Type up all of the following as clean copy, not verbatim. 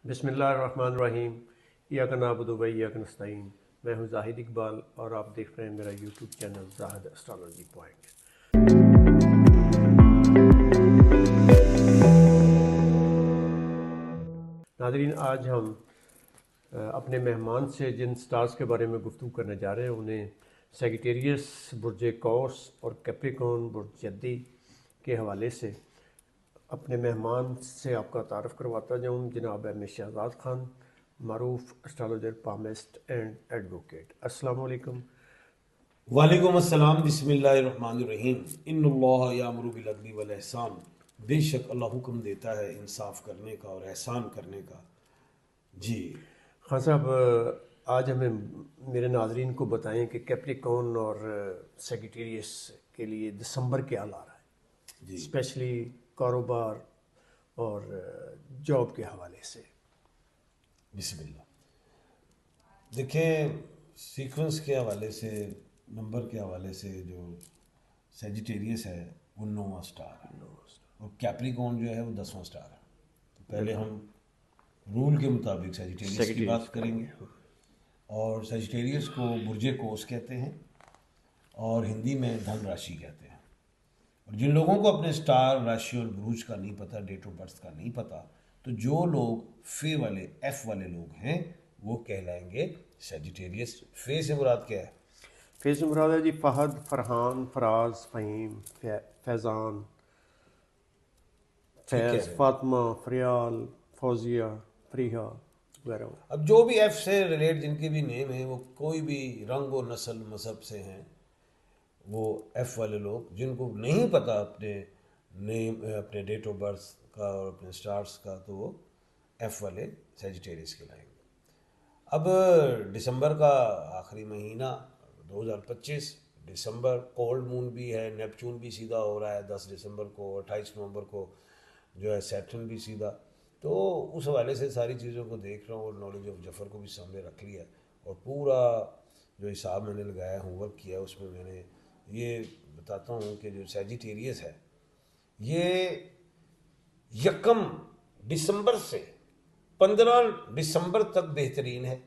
بسم اللہ الرحمن الرحیم۔ ایاک نعبد و ایاک نستعین۔ میں ہوں زاہد اقبال اور آپ دیکھ رہے ہیں میرا یوٹیوب چینل زاہد اسٹرالوجی پوائنٹ۔ ناظرین، آج ہم اپنے مہمان سے جن سٹارز کے بارے میں گفتگو کرنے جا رہے ہیں انہیں سیگیٹیریس برج قوس اور کیپریکارن برج جدی کے حوالے سے اپنے مہمان سے آپ کا تعارف کرواتا جاؤں۔ جناب ایم شہزاد خان، معروف اسٹرالوجر، پامسٹ اینڈ ایڈوکیٹ۔ السلام علیکم۔ وعلیکم السلام۔ بسم اللہ الرحمن الرحیم۔ ان اللہ یامر بالعدل والاحسان، بے شک اللہ حکم دیتا ہے انصاف کرنے کا اور احسان کرنے کا۔ جی خان صاحب، آج ہمیں میرے ناظرین کو بتائیں کہ کیپریکارن اور سیگیٹیریس کے لیے دسمبر کیا لا رہا ہے، جی اسپیشلی کاروبار اور جاب کے حوالے سے۔ بسم اللہ۔ دیکھیں، سیکوینس کے حوالے سے، نمبر کے حوالے سے، جو سیجیٹیریس ہے وہ 9واں سٹار ہے اور کیپریکارن جو ہے وہ 10واں سٹار ہے۔ تو پہلے ہم رول کے مطابق سیجیٹیریس کی بات کریں گے، اور سیجیٹیریس کو برج قوس کہتے ہیں اور ہندی میں دھن راشی کہتے ہیں۔ اور جن لوگوں کو اپنے سٹار، راشی اور بروج کا نہیں پتہ، ڈیٹ آف برتھ کا نہیں پتہ، تو جو لوگ فے والے، ایف والے لوگ ہیں وہ کہلائیں گے سیجیٹیریس۔ فے سے مراد کیا ہے؟ فیض مراد ہے جی فہد، فرحان، فراز، فہیم، فیضان، فیض، فاطمہ، فریال، فوزیہ، فریحہ وغیرہ۔ اب جو بھی ایف سے ریلیٹ جن کے بھی نیم ہیں، وہ کوئی بھی رنگ و نسل مذہب سے ہیں، وہ ایف والے لوگ جن کو نہیں پتہ اپنے نیم، اپنے ڈیٹ آف برتھ کا اور اپنے سٹارز کا، تو وہ ایف والے سیجیٹیریس کہلائیں گے۔ اب دسمبر کا آخری مہینہ 2025، دسمبر کولڈ مون بھی ہے، نیپچون بھی سیدھا ہو رہا ہے 10 دسمبر کو، 28 نومبر کو جو ہے سیٹرن بھی سیدھا۔ تو اس حوالے سے ساری چیزوں کو دیکھ رہا ہوں اور نالج آف جفر کو بھی سامنے رکھ لیا، اور پورا جو حساب میں نے لگایا، ہوم ورک کیا، اس میں نے یہ بتاتا ہوں کہ جو سیجیٹیریس ہے یہ 1 دسمبر سے 15 دسمبر تک بہترین ہے۔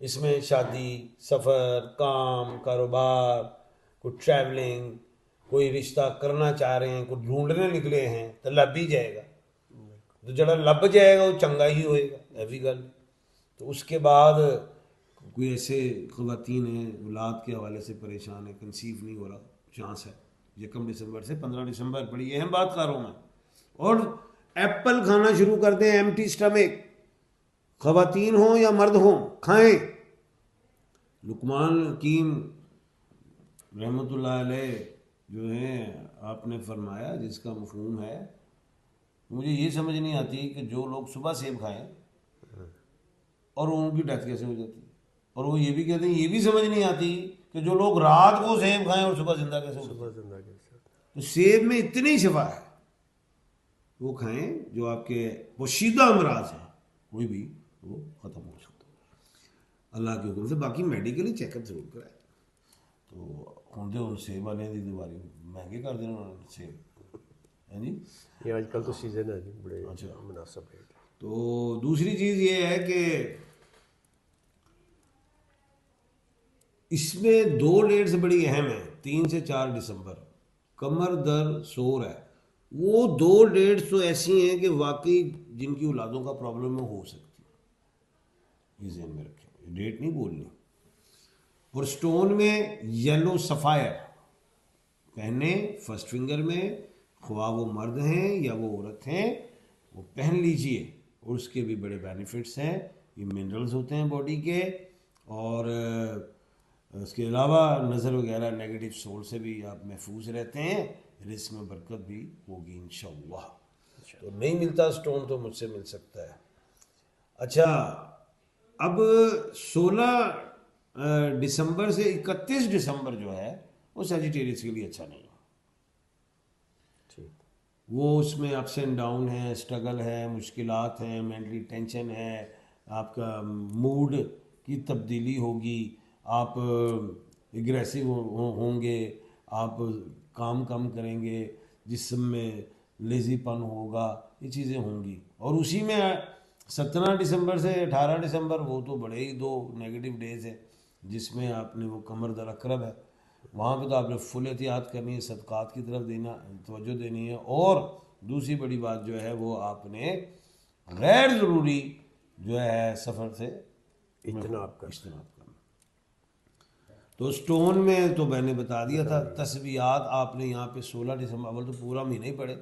اس میں شادی، سفر، کام، کاروبار، کوئی ٹریولنگ، کوئی رشتہ کرنا چاہ رہے ہیں، کوئی ڈھونڈنے نکلے ہیں تو لب ہی جائے گا۔ تو جڑا لب جائے گا وہ چنگا ہی ہوئے گا، ایسی گل۔ تو اس کے بعد کوئی ایسے خواتین ہیں اولاد کے حوالے سے پریشان ہیں، کنسیو نہیں ہو رہا، چانس ہے 1 دسمبر سے 15 دسمبر، بڑی اہم بات کر رہا ہوں میں۔ اور ایپل کھانا شروع کر دیں، ایمٹی سٹمک، خواتین ہوں یا مرد ہوں، کھائیں۔ لقمان حکیم رحمۃ اللہ علیہ جو ہیں، آپ نے فرمایا، جس کا مفہوم ہے، مجھے یہ سمجھ نہیں آتی کہ جو لوگ صبح سیب کھائیں اور ان کی ڈیتھ کیسے ہو جاتی ہے، اور وہ یہ بھی کہتے ہیں، یہ بھی سمجھ نہیں آتی کہ جو لوگ رات کو سیب کھائیں اور صبح زندہ کیسے ہو جاتے ہیں۔ تو سیب میں اتنی شفا ہے، وہ کھائیں جو آپ کے پوشیدہ امراض ہیں، کوئی بھی وہ ختم ہو سکتا ہے اللہ کے حکم سے۔ باقی میڈیکلی چیک اپ ضرور کرائیں۔ تو ہوں ان سیب والے کی دیواری مہنگے کر دینا انہوں نے سیب، ہے جی۔ یہ آج کل تو سیزن ہے جی، بڑے مناسب ریٹ۔ تو دوسری چیز یہ ہے کہ اس میں 2 ڈیٹس بڑی اہم ہیں، 3 سے 4 دسمبر، کمر در سور ہے۔ وہ 2 ڈیٹس تو ایسی ہیں کہ واقعی جن کی اولادوں کا پرابلم ہو سکتی ہے، یہ ذہن میں رکھیں، ڈیٹ نہیں بولنی۔ اور سٹون میں یلو سفائر پہنے، فرسٹ فنگر میں، خواہ وہ مرد ہیں یا وہ عورت ہیں، وہ پہن لیجئے، اور اس کے بھی بڑے بینیفٹس ہیں۔ یہ منرلز ہوتے ہیں باڈی کے، اور اس کے علاوہ نظر وغیرہ نیگیٹو سول سے بھی آپ محفوظ رہتے ہیں، رزق میں برکت بھی ہوگی انشاءاللہ۔ تو نہیں ملتا سٹون تو مجھ سے مل سکتا ہے۔ اچھا، اب 16 دسمبر سے 31 دسمبر جو ہے وہ سیجیٹیریس کے لیے اچھا نہیں ہے۔ وہ اس میں اپس اینڈ ڈاؤن ہے، اسٹرگل ہے، مشکلات ہیں، مینٹلی ٹینشن ہے، آپ کا موڈ کی تبدیلی ہوگی، آپ اگریسو ہوں گے، آپ کام کم کریں گے، جسم میں لیزی پن ہوگا، یہ چیزیں ہوں گی۔ اور اسی میں 17 دسمبر سے 18 دسمبر وہ تو بڑے ہی 2 نیگیٹو ڈیز ہیں، جس میں آپ نے وہ قمر در اقرب ہے، وہاں پہ تو آپ نے فل احتیاط کرنی ہے، صدقات کی طرف توجہ دینی ہے، اور دوسری بڑی بات جو ہے وہ آپ نے غیر ضروری جو ہے سفر سے اجتناب کر. اجتناب کرنا. تو سٹون میں تو میں نے بتا دیا تھا. تسبیحات آپ نے یہاں پہ 16 دسمبر، اول تو پورا مہینہ ہی پڑھے،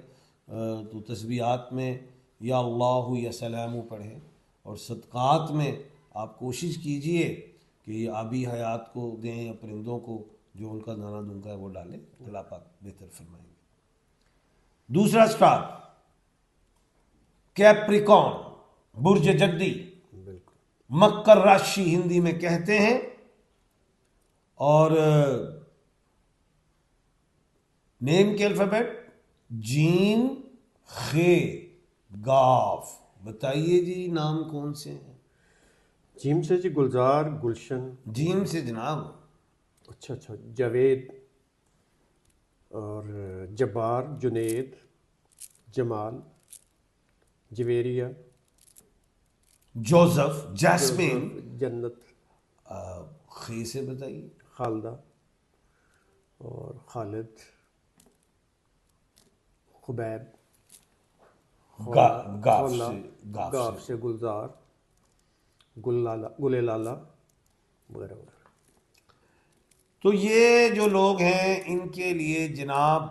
تو تسبیحات میں یا اللہ یا سلام پڑھیں، اور صدقات میں آپ کوشش کیجئے کہ یہ آبی حیات کو دیں یا پرندوں کو جو ان کا دانہ دنکا ہے وہ ڈالیں، اللہ پاک بہتر فرمائیں گے. دوسرا سٹار کیپریکون، برج جدی، بالکل. مکر راشی ہندی میں کہتے ہیں، اور نیم کے الفابیٹ جیم خے گاف. بتائیے جی نام کون سے ہیں؟ جیم سے جی گلزار، گلشن. جیم سے جناب اچھا جاوید اور جبار، جنید، جمال، جویریہ، جوزف، جاسمین. جنت، خے سے بتائیے. خالدہ اور خالد، خبیب، گاف خولہ، سے گاف سے گلزار، گل لالا وغیرہ وغیرہ. تو یہ جو لوگ ہیں ان کے لیے جناب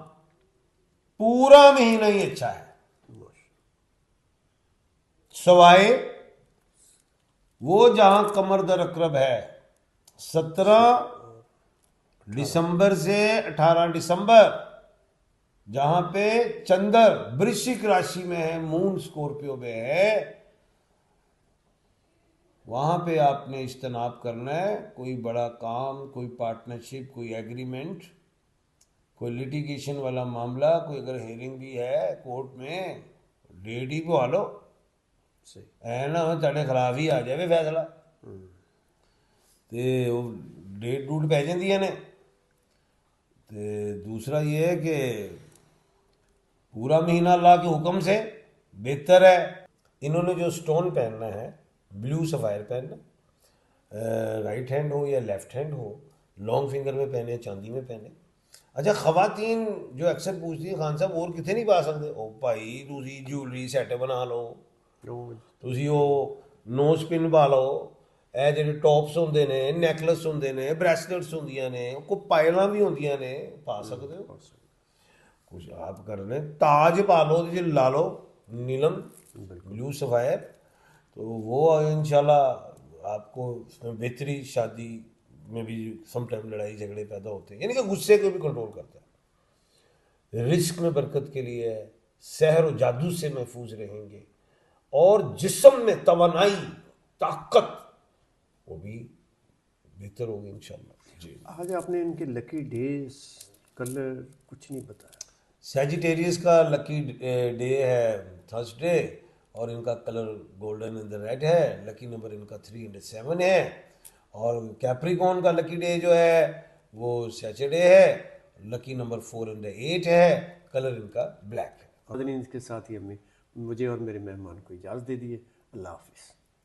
پورا مہینہ ہی اچھا ہے، سوائے وہ جہاں قمر در اقرب ہے 17 دسمبر سے 18 دسمبر، جہاں پہ چندر برشک راشی میں ہے، مون اسکورپیو میں ہے، وہاں پہ آپ نے اجتناب کرنا ہے. کوئی بڑا کام، کوئی پارٹنرشپ، کوئی ایگریمنٹ، کوئی لیٹیگیشن والا معاملہ، کوئی اگر ہیئرنگ بھی ہے کورٹ میں، ڈیٹ ہی پہ لو، اے نہ ہو تھوڑے خلاف ہی آ جائے فیصلہ، تے وہ ڈیٹ ڈوٹ پہ جاندیاں نے. تے دوسرا یہ ہے کہ پورا مہینہ اللہ کے حکم سے بہتر ہے. انہوں نے جو سٹون پہننا ہے بلیو سفائر پہننا، رائٹ ہینڈ ہو یا لیفٹ ہینڈ ہو، لانگ فنگر میں پہنے، چاندی میں پہنے. اچھا خواتین جو اکثر پوچھتی ہیں خان صاحب اور کتنے نہیں پا سکتے؟ او بھائی تسی جیولری سیٹ بنا لو، تسی وہ نوز پن پا لو، اے جڑے ٹاپس ہوندے نے، نیکلس ہوندے نے، بریسلٹس ہوندیاں نے، کوئی پائلاں بھی ہوندیاں نے، پا سکتے ہو. کچھ آپ کر رہے ہیں تاج پا لو جی، لا لو نیلم بلیو سفائر، تو وہ انشاءاللہ آپ کو اس میں بہتری. شادی میں بھی سم ٹائم لڑائی جھگڑے پیدا ہوتے ہیں، یعنی کہ غصے کو بھی کنٹرول کرتا ہے. رزق میں برکت کے لیے ہے، سحر و جادو سے محفوظ رہیں گے، اور جسم میں توانائی، طاقت وہ بھی بہتر ہوگی انشاءاللہ. جی آج آپ نے ان کے لکی ڈیز، کلر کچھ نہیں بتایا. سیجیٹیریس کا لکی ڈے ہے تھرسڈے، اور ان کا کلر گولڈن اینڈ ریڈ ہے. لکی نمبر ان کا 307 ہے. اور کیپریکون کا لکی ڈے جو ہے وہ سیچرڈے ہے، لکی نمبر 4 اینڈ 8 ہے، کلر ان کا بلیک ہے. ناظرین، اس کے ساتھ ہی ہمیں مجھے اور میرے مہمان کو اجازت دے دیے. اللہ حافظ.